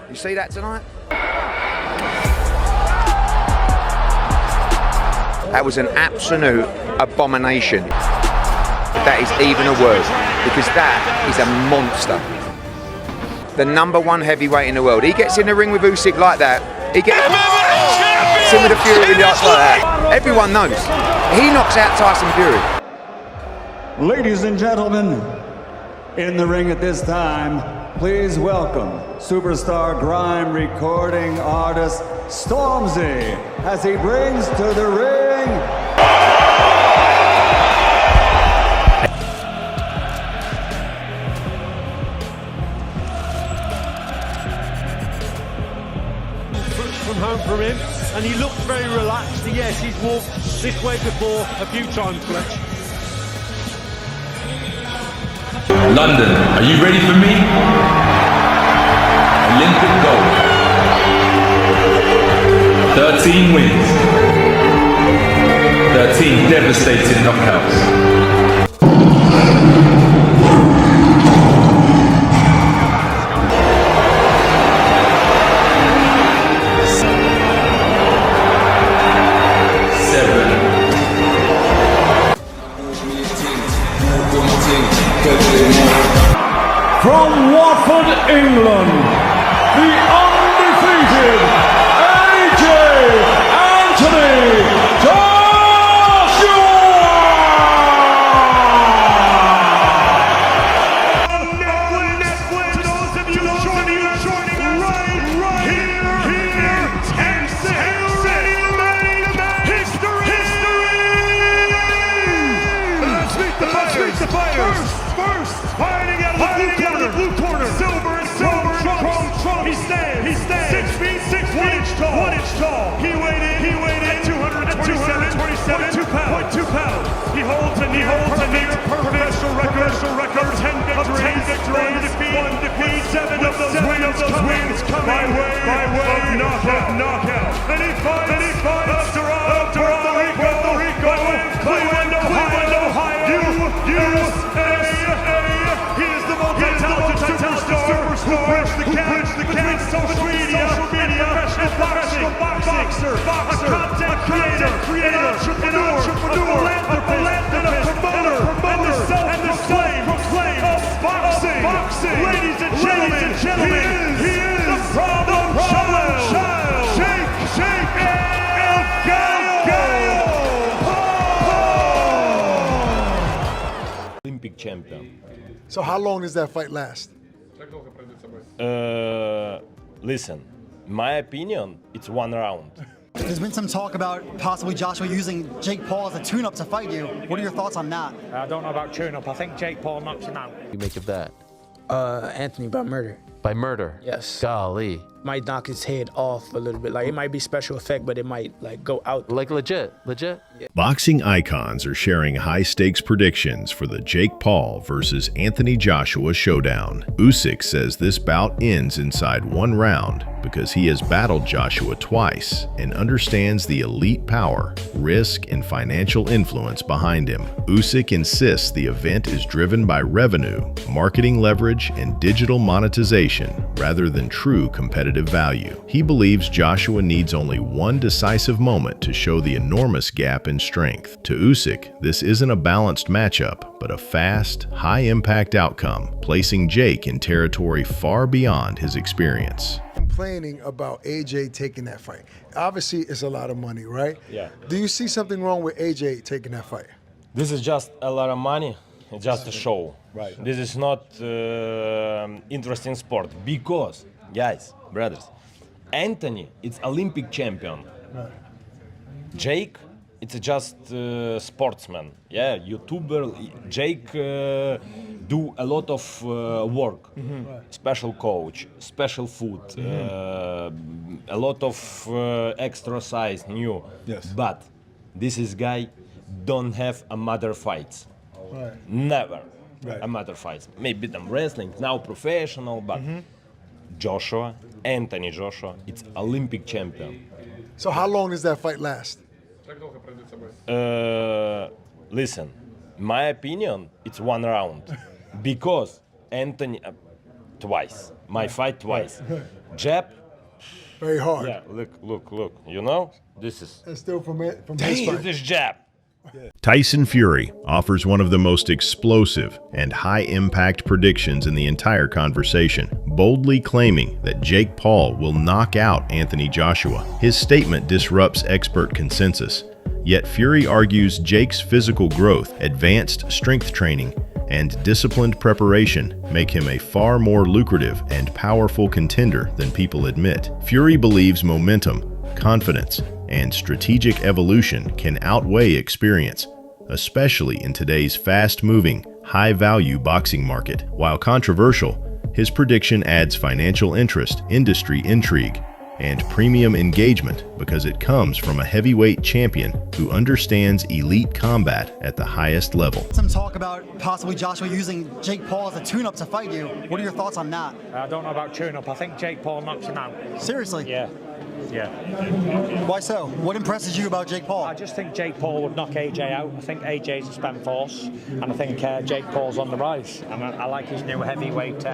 You see that tonight? That was an absolute abomination. That is even a word, because that is a monster. The #1 heavyweight in the world. He gets in the ring with Usyk like that. He gets in with a Fury in the arts like that. Everyone knows. He knocks out Tyson Fury. Ladies and gentlemen, in the ring at this time, please welcome superstar grime recording artist Stormzy as he brings to the ring from home from him, and he looked very relaxed. Yes, he's walked this way before a few times, Fletch. London, are you ready for me? Olympic gold. 13 wins. 13 devastating knockouts. From Watford, England, the undefeated AJ Anthony Joshua! Netflix, to those of you joining right here, and history! Let's meet the fighters. First, fighting out of the blue corner, silver chrome trunks. He stands 6 feet 1 inch tall. He weighed in 227.2 pounds. He holds a near professional record of 10 victories, 1 defeat, 7 of those wins coming by way of knockout. And he fights Puerto Rico, Cleveland, Ohio, USA. He is the multi-talented superstar who bridged the gap social media, and professional boxer, a content creator, an entrepreneur, a philanthropist, and a promoter, and the self-proclaimed of boxing. Ladies and gentlemen, he is the problem child, Shake El Gallo. Olympic champion. So how long does that fight last? Listen, my opinion, it's 1 round. There's been some talk about possibly Joshua using Jake Paul as a tune-up to fight you. What are your thoughts on that? I don't know about tune-up. I think Jake Paul knocks him out. You make of that? Anthony by murder. By murder? Yes. Golly. Might knock his head off a little bit. Like, it might be special effect, but it might, like, go out. Like legit? Yeah. Boxing icons are sharing high-stakes predictions for the Jake Paul versus Anthony Joshua showdown. Usyk says this bout ends inside 1 round because he has battled Joshua twice and understands the elite power, risk, and financial influence behind him. Usyk insists the event is driven by revenue, marketing leverage, and digital monetization rather than true competitive value. He believes Joshua needs only 1 decisive moment to show the enormous gap in strength. To Usyk, this isn't a balanced matchup, but a fast, high-impact outcome, placing Jake in territory far beyond his experience. Complaining about AJ taking that fight. Obviously, it's a lot of money, right? Yeah. Do you see something wrong with AJ taking that fight? This is just a lot of money. It's just a show. Right. This is not interesting sport because, guys, brothers, Anthony, it's Olympic champion. Right. Jake, it's just sportsman. Yeah, YouTuber. Jake do a lot of work. Special coach, special food, a lot of exercise, new. Yes. But this is guy don't have a mother fights. Right. Never. Right. A mother fights. Maybe them wrestling, now professional, but Joshua, Anthony Joshua, it's Olympic champion. So how long does that fight last? Listen, my opinion, it's 1 round because Anthony twice, my fight twice. Jab. Very hard. Yeah, look. You know, this is. And still from his Damn, fight. this jab. Tyson Fury offers one of the most explosive and high-impact predictions in the entire conversation, boldly claiming that Jake Paul will knock out Anthony Joshua. His statement disrupts expert consensus, yet Fury argues Jake's physical growth, advanced strength training, and disciplined preparation make him a far more lucrative and powerful contender than people admit. Fury believes momentum, confidence, and strategic evolution can outweigh experience, especially in today's fast-moving, high-value boxing market. While controversial, his prediction adds financial interest, industry intrigue, and premium engagement because it comes from a heavyweight champion who understands elite combat at the highest level. Some talk about possibly Joshua using Jake Paul as a tune-up to fight you. What are your thoughts on that? I don't know about tune-up. I think Jake Paul knocks him out. Seriously? Yeah. Why so? What impresses you about Jake Paul? I just think Jake Paul would knock AJ out. I think AJ's a spent force, and I think Jake Paul's on the rise. And I like his new heavyweight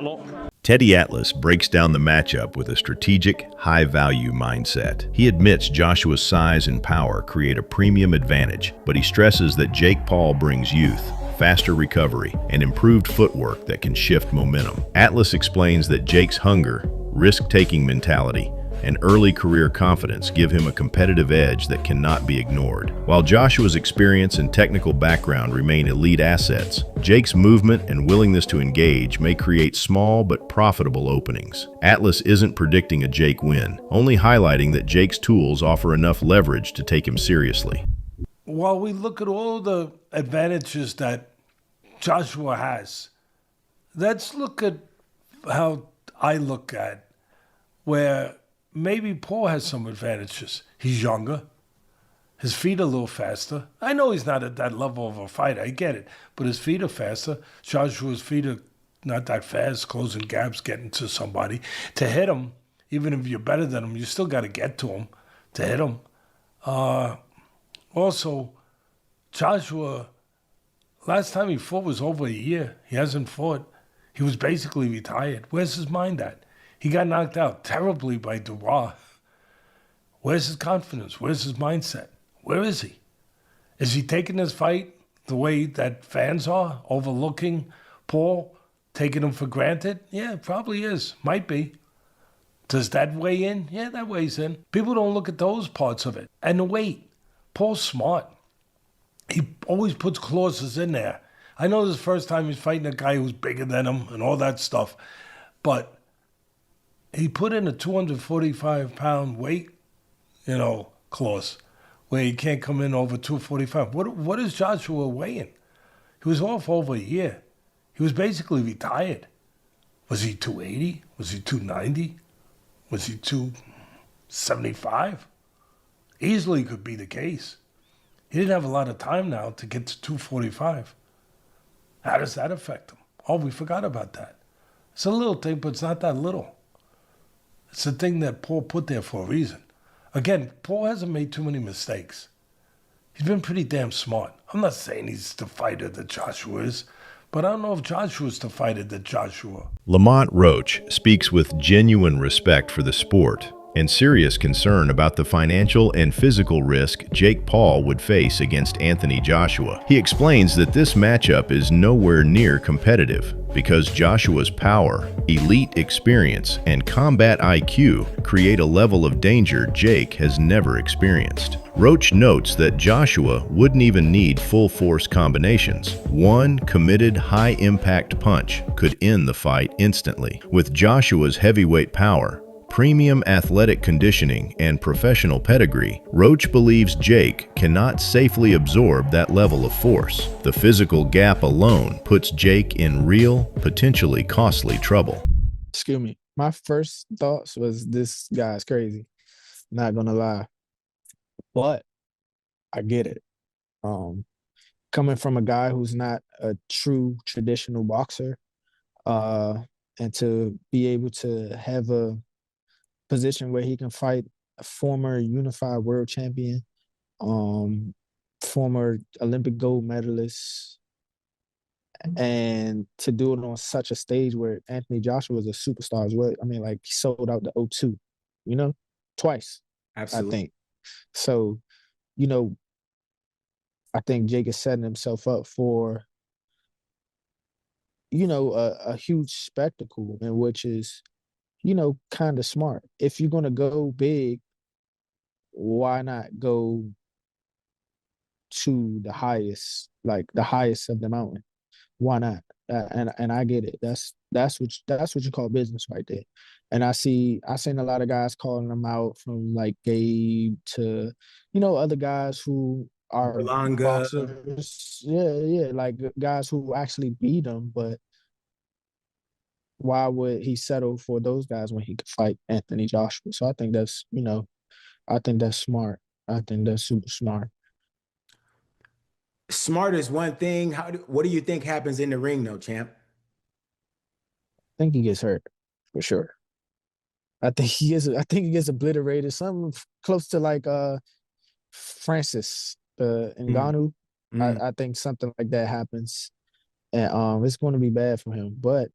look. Teddy Atlas breaks down the matchup with a strategic, high-value mindset. He admits Joshua's size and power create a premium advantage, but he stresses that Jake Paul brings youth, faster recovery, and improved footwork that can shift momentum. Atlas explains that Jake's hunger, risk-taking mentality, and early career confidence give him a competitive edge that cannot be ignored. While Joshua's experience and technical background remain elite assets, Jake's movement and willingness to engage may create small but profitable openings. Atlas isn't predicting a Jake win, only highlighting that Jake's tools offer enough leverage to take him seriously. While we look at all the advantages that Joshua has, let's look at how I look at where maybe Paul has some advantages. He's younger. His feet are a little faster. I know he's not at that level of a fighter. I get it. But his feet are faster. Joshua's feet are not that fast, closing gaps, getting to somebody. To hit him, even if you're better than him, you still got to get to him to hit him. Also, Joshua, last time he fought was over a year. He hasn't fought. He was basically retired. Where's his mind at? He got knocked out terribly by Dubois. Where's his confidence? Where's his mindset? Where is he? Is he taking this fight the way that fans are, overlooking Paul, taking him for granted? Yeah, probably is. Might be. Does that weigh in? Yeah, that weighs in. People don't look at those parts of it. And the weight. Paul's smart. He always puts clauses in there. I know this is the first time he's fighting a guy who's bigger than him and all that stuff, but he put in a 245-pound weight, clause where he can't come in over 245. What is Joshua weighing? He was off over a year. He was basically retired. Was he 280? Was he 290? Was he 275? Easily could be the case. He didn't have a lot of time now to get to 245. How does that affect him? Oh, we forgot about that. It's a little thing, but it's not that little. It's a thing that Paul put there for a reason. Again, Paul hasn't made too many mistakes. He's been pretty damn smart. I'm not saying he's the fighter that Joshua is, but I don't know if Joshua's the fighter that Joshua. Lamont Roach speaks with genuine respect for the sport and serious concern about the financial and physical risk Jake Paul would face against Anthony Joshua. He explains that this matchup is nowhere near competitive because Joshua's power, elite experience, and combat IQ create a level of danger Jake has never experienced. Roach notes that Joshua wouldn't even need full force combinations. One committed high-impact punch could end the fight instantly. With Joshua's heavyweight power, premium athletic conditioning, and professional pedigree, Roach believes Jake cannot safely absorb that level of force. The physical gap alone puts Jake in real, potentially costly trouble. Excuse me. My first thoughts was this guy's crazy. Not gonna lie. But I get it. Coming from a guy who's not a true traditional boxer, and to be able to have a position where he can fight a former unified world champion, former Olympic gold medalist, And to do it on such a stage where Anthony Joshua is a superstar as well. I mean, like, he sold out the O2, twice, I think. So, you know, I think Jake is setting himself up for, a huge spectacle, and which is, kind of smart. If you're going to go big, why not go to the highest of the mountain? Why not? And I get it. That's what you call business right there. And I seen a lot of guys calling them out, from like Gabe to, other guys who are boxers. Yeah, like guys who actually beat him. But why would he settle for those guys when he could fight Anthony Joshua? So I think that's smart. I think that's super smart. Smart is one thing. What do you think happens in the ring, though, champ? I think he gets hurt for sure. I think he gets obliterated. Something close to like Francis Ngannou. I think something like that happens, and it's going to be bad for him. But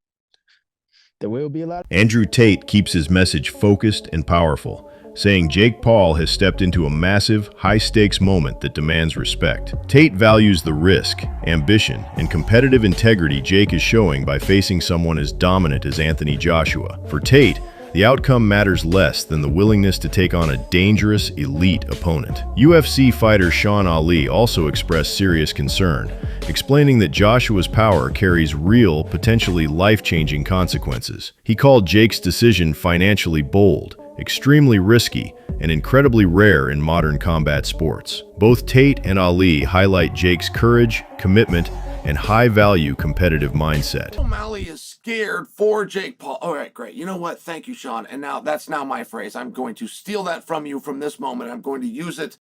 there will be a lot. Andrew Tate keeps his message focused and powerful, saying Jake Paul has stepped into a massive, high-stakes moment that demands respect. Tate values the risk, ambition, and competitive integrity Jake is showing by facing someone as dominant as Anthony Joshua. For Tate, the outcome matters less than the willingness to take on a dangerous, elite opponent. UFC fighter Sean Ali also expressed serious concern, explaining that Joshua's power carries real, potentially life-changing consequences. He called Jake's decision financially bold, extremely risky, and incredibly rare in modern combat sports. Both Tate and Ali highlight Jake's courage, commitment, and high-value competitive mindset. O'Malley is scared for Jake Paul. All right, great. You know what? Thank you, Sean. And now that's now my phrase. I'm going to steal that from you from this moment. I'm going to use it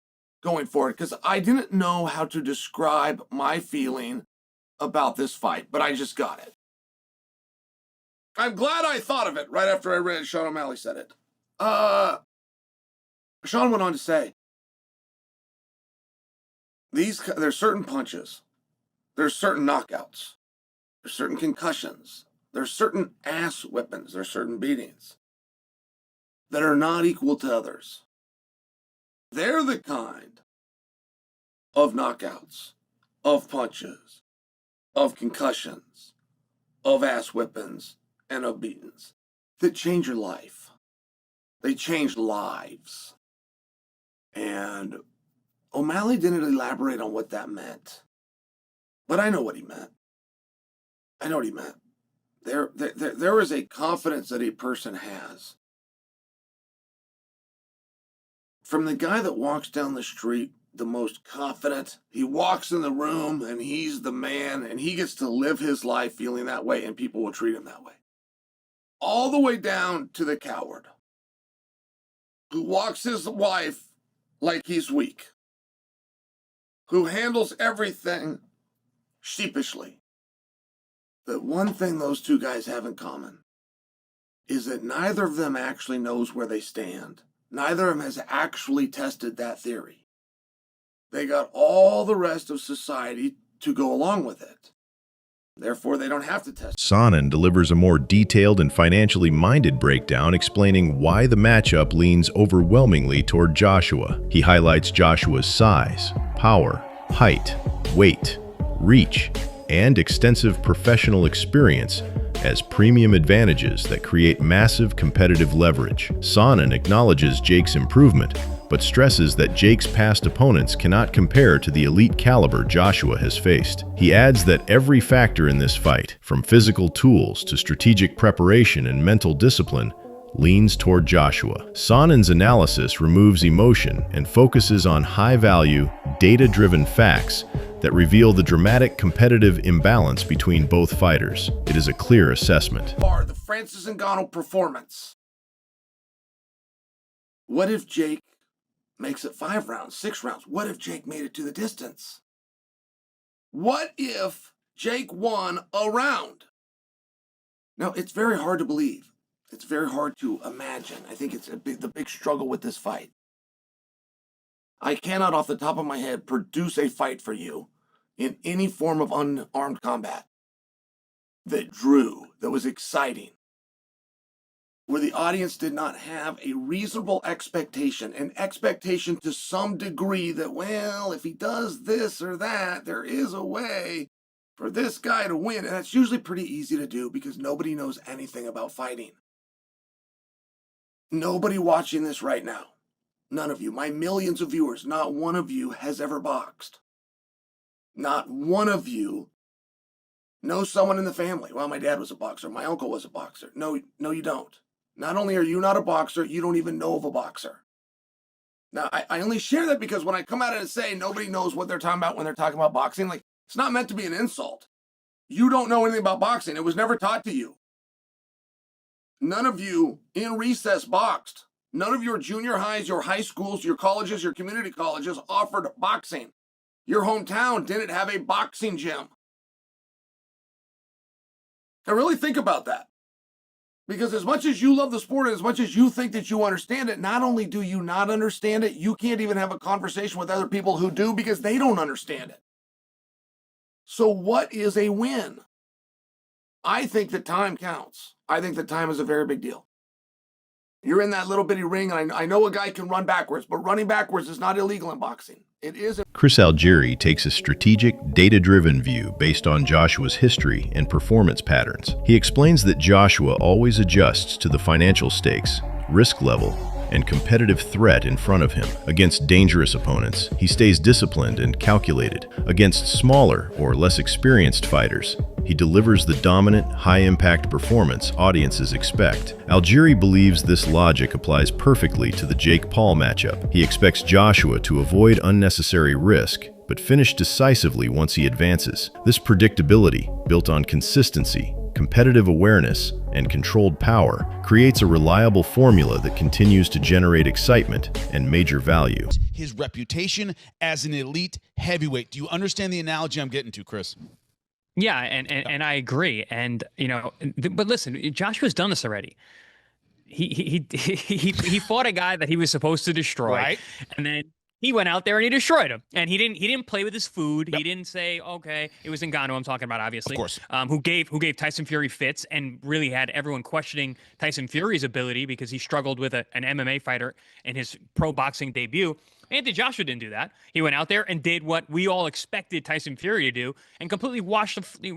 going forward because I didn't know how to describe my feeling about this fight, but I just got it. I'm glad I thought of it right after I read Sean O'Malley said it. Sean went on to say, there's certain punches, there's certain knockouts, there's certain concussions, there's certain ass whippings, there's certain beatings that are not equal to others. They're the kind of knockouts, of punches, of concussions, of ass whippings, and of beatings that change your life. They change lives. And O'Malley didn't elaborate on what that meant. But I know what he meant. I know what he meant. There is a confidence that a person has. From the guy that walks down the street, the most confident, he walks in the room and he's the man and he gets to live his life feeling that way and people will treat him that way. All the way down to the coward who walks his wife like he's weak, who handles everything sheepishly. The one thing those two guys have in common is that neither of them actually knows where they stand. Neither of them has actually tested that theory. They got all the rest of society to go along with it. Therefore, they don't have to test. Sonnen delivers a more detailed and financially minded breakdown explaining why the matchup leans overwhelmingly toward Joshua. He highlights Joshua's size, power, height, weight, reach, and extensive professional experience as premium advantages that create massive competitive leverage. Sonnen acknowledges Jake's improvement, but stresses that Jake's past opponents cannot compare to the elite caliber Joshua has faced. He adds that every factor in this fight, from physical tools to strategic preparation and mental discipline, leans toward Joshua. Sonnen's analysis removes emotion and focuses on high-value, data-driven facts that reveal the dramatic competitive imbalance between both fighters. It is a clear assessment. The Francis Ngannou performance. What if Jake makes it 5 rounds, 6 rounds? What if Jake made it to the distance? What if Jake won a round? Now, it's very hard to believe. It's very hard to imagine. I think it's the big struggle with this fight. I cannot, off the top of my head, produce a fight for you in any form of unarmed combat that drew, that was exciting, where the audience did not have a reasonable expectation, an expectation to some degree that, well, if he does this or that, there is a way for this guy to win. And that's usually pretty easy to do because nobody knows anything about fighting. Nobody watching this right now, none of you, my millions of viewers, not one of you has ever boxed. Not one of you knows someone in the family. Well, my dad was a boxer. My uncle was a boxer. No, you don't. Not only are you not a boxer, you don't even know of a boxer. Now, I only share that because when I come out and say nobody knows what they're talking about when they're talking about boxing, like, it's not meant to be an insult. You don't know anything about boxing. It was never taught to you. None of you in recess boxed. None of your junior highs, your high schools, your colleges, your community colleges offered boxing. Your hometown didn't have a boxing gym. Now really think about that. Because as much as you love the sport and as much as you think that you understand it, not only do you not understand it, you can't even have a conversation with other people who do because they don't understand it. So what is a win? I think that time counts. I think that time is a very big deal. You're in that little bitty ring, and I know a guy can run backwards, but running backwards is not illegal in boxing. It is. Chris Algieri takes a strategic, data-driven view based on Joshua's history and performance patterns. He explains that Joshua always adjusts to the financial stakes, risk level, and competitive threat in front of him. Against dangerous opponents, he stays disciplined and calculated. Against smaller or less experienced fighters, he delivers the dominant, high-impact performance audiences expect. Algieri believes this logic applies perfectly to the Jake Paul matchup. He expects Joshua to avoid unnecessary risk, but finish decisively once he advances. This predictability, built on consistency, competitive awareness, and controlled power, creates a reliable formula that continues to generate excitement and major value. His reputation as an elite heavyweight. Do you understand the analogy I'm getting to, Chris? Yeah, and I agree. And but listen, Joshua's done this already. He fought a guy that he was supposed to destroy, right? And then he went out there and he destroyed him. And he didn't play with his food. Yep. He didn't say, okay, it was Ngannou I'm talking about, obviously. Of course. Who gave Tyson Fury fits and really had everyone questioning Tyson Fury's ability because he struggled with an MMA fighter in his pro boxing debut. Anthony Joshua didn't do that. He went out there and did what we all expected Tyson Fury to do and completely wiped the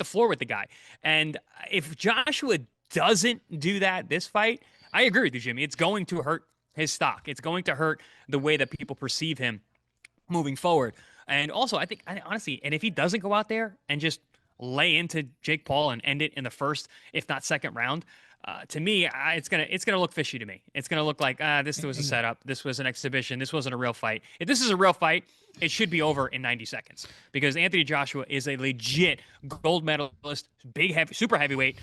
floor with the guy. And if Joshua doesn't do that this fight, I agree with you, Jimmy. It's going to hurt his stock. It's going to hurt the way that people perceive him moving forward. And also, I think, honestly, and if he doesn't go out there and just lay into Jake Paul and end it in the first, if not second round, to me, it's gonna look fishy to me. It's gonna look like this was a setup. This was an exhibition. This wasn't a real fight. If this is a real fight, it should be over in 90 seconds because Anthony Joshua is a legit gold medalist, super heavyweight,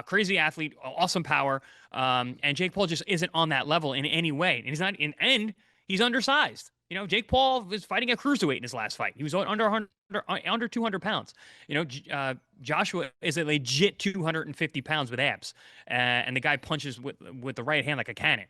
crazy athlete, awesome power, and Jake Paul just isn't on that level in any way. And he's not in end. He's undersized. You know, Jake Paul was fighting a cruiserweight in his last fight. He was under 200 pounds. You know, Joshua is a legit 250 pounds with abs, and the guy punches with the right hand like a cannon.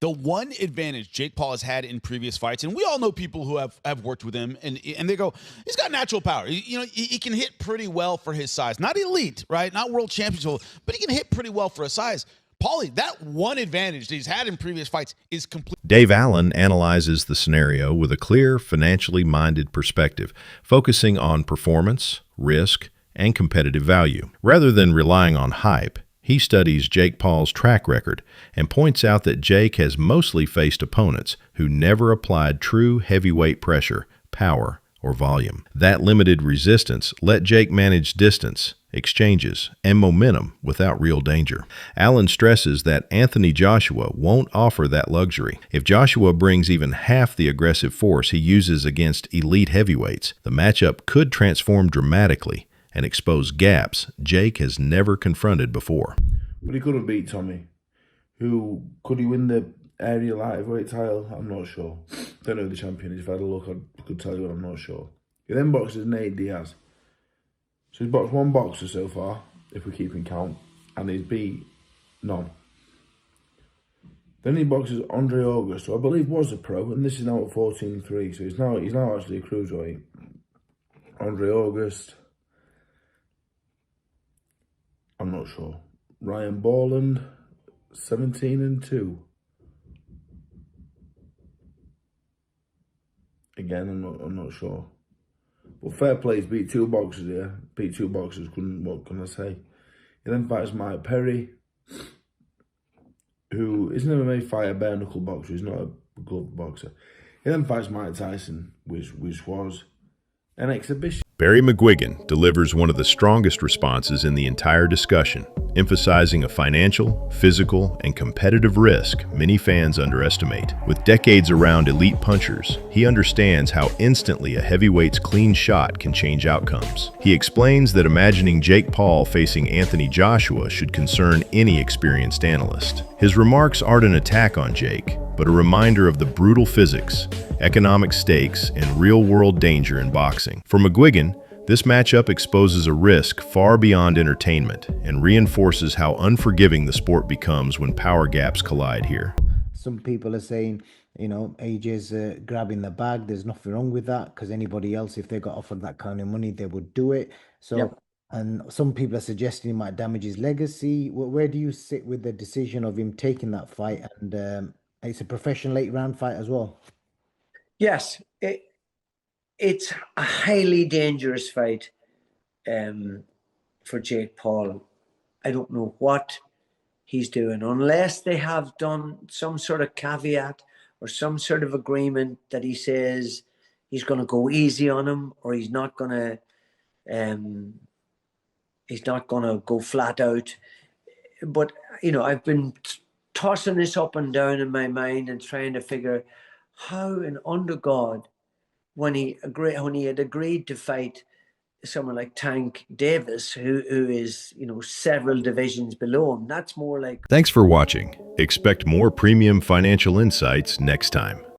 The one advantage Jake Paul has had in previous fights, and we all know people who have worked with him, and they go, he's got natural power. He can hit pretty well for his size. Not elite, right? Not world championship, but he can hit pretty well for his size. Paulie, that one advantage that he's had in previous fights is complete. Dave Allen analyzes the scenario with a clear, financially minded perspective, focusing on performance, risk, and competitive value. Rather than relying on hype, he studies Jake Paul's track record and points out that Jake has mostly faced opponents who never applied true heavyweight pressure, power, or volume. That limited resistance let Jake manage distance, exchanges, and momentum without real danger. Allen stresses that Anthony Joshua won't offer that luxury. If Joshua brings even half the aggressive force he uses against elite heavyweights, the matchup could transform dramatically and expose gaps Jake has never confronted before. But he couldn't beat Tommy. Could he win the area lightweight title? I'm not sure. Don't know who the champion is. If I had a look, I could tell you, but I'm not sure. He then boxes Nate Diaz. So he's boxed one boxer so far, if we keep in count, and he's beat none. Then he boxes Andre August, who I believe was a pro, and this is now at 14-3, so he's now actually a cruiserweight. Andre August I'm not sure. Ryan Borland, 17-2. Again, I'm not sure. But fair play, he's beat two boxers here. Beat two boxers, what can I say? He then fights Mike Perry, who is an MMA fighter, bare knuckle boxer. He's not a glove boxer. He then fights Mike Tyson, which was an exhibition. Barry McGuigan delivers one of the strongest responses in the entire discussion, emphasizing a financial, physical, and competitive risk many fans underestimate. With decades around elite punchers, he understands how instantly a heavyweight's clean shot can change outcomes. He explains that imagining Jake Paul facing Anthony Joshua should concern any experienced analyst. His remarks aren't an attack on Jake, but a reminder of the brutal physics, economic stakes, and real-world danger in boxing. For McGuigan, this matchup exposes a risk far beyond entertainment and reinforces how unforgiving the sport becomes when power gaps collide here. Some people are saying, you know, AJ's grabbing the bag. There's nothing wrong with that, because anybody else, if they got offered that kind of money, they would do it. So, Yep. And some people are suggesting he might damage his legacy. Where do you sit with the decision of him taking that fight? And it's a professional 8-round fight as well. Yes, it's a highly dangerous fight for Jake Paul. I don't know what he's doing, unless they have done some sort of caveat or some sort of agreement that he says he's going to go easy on him, or he's not going to go flat out. But you know, I've been tossing this up and down in my mind and trying to figure how, and under God, when he had agreed to fight someone like Tank Davis, who is, you know, several divisions below him, that's more like. Thanks for watching. Expect more premium financial insights next time.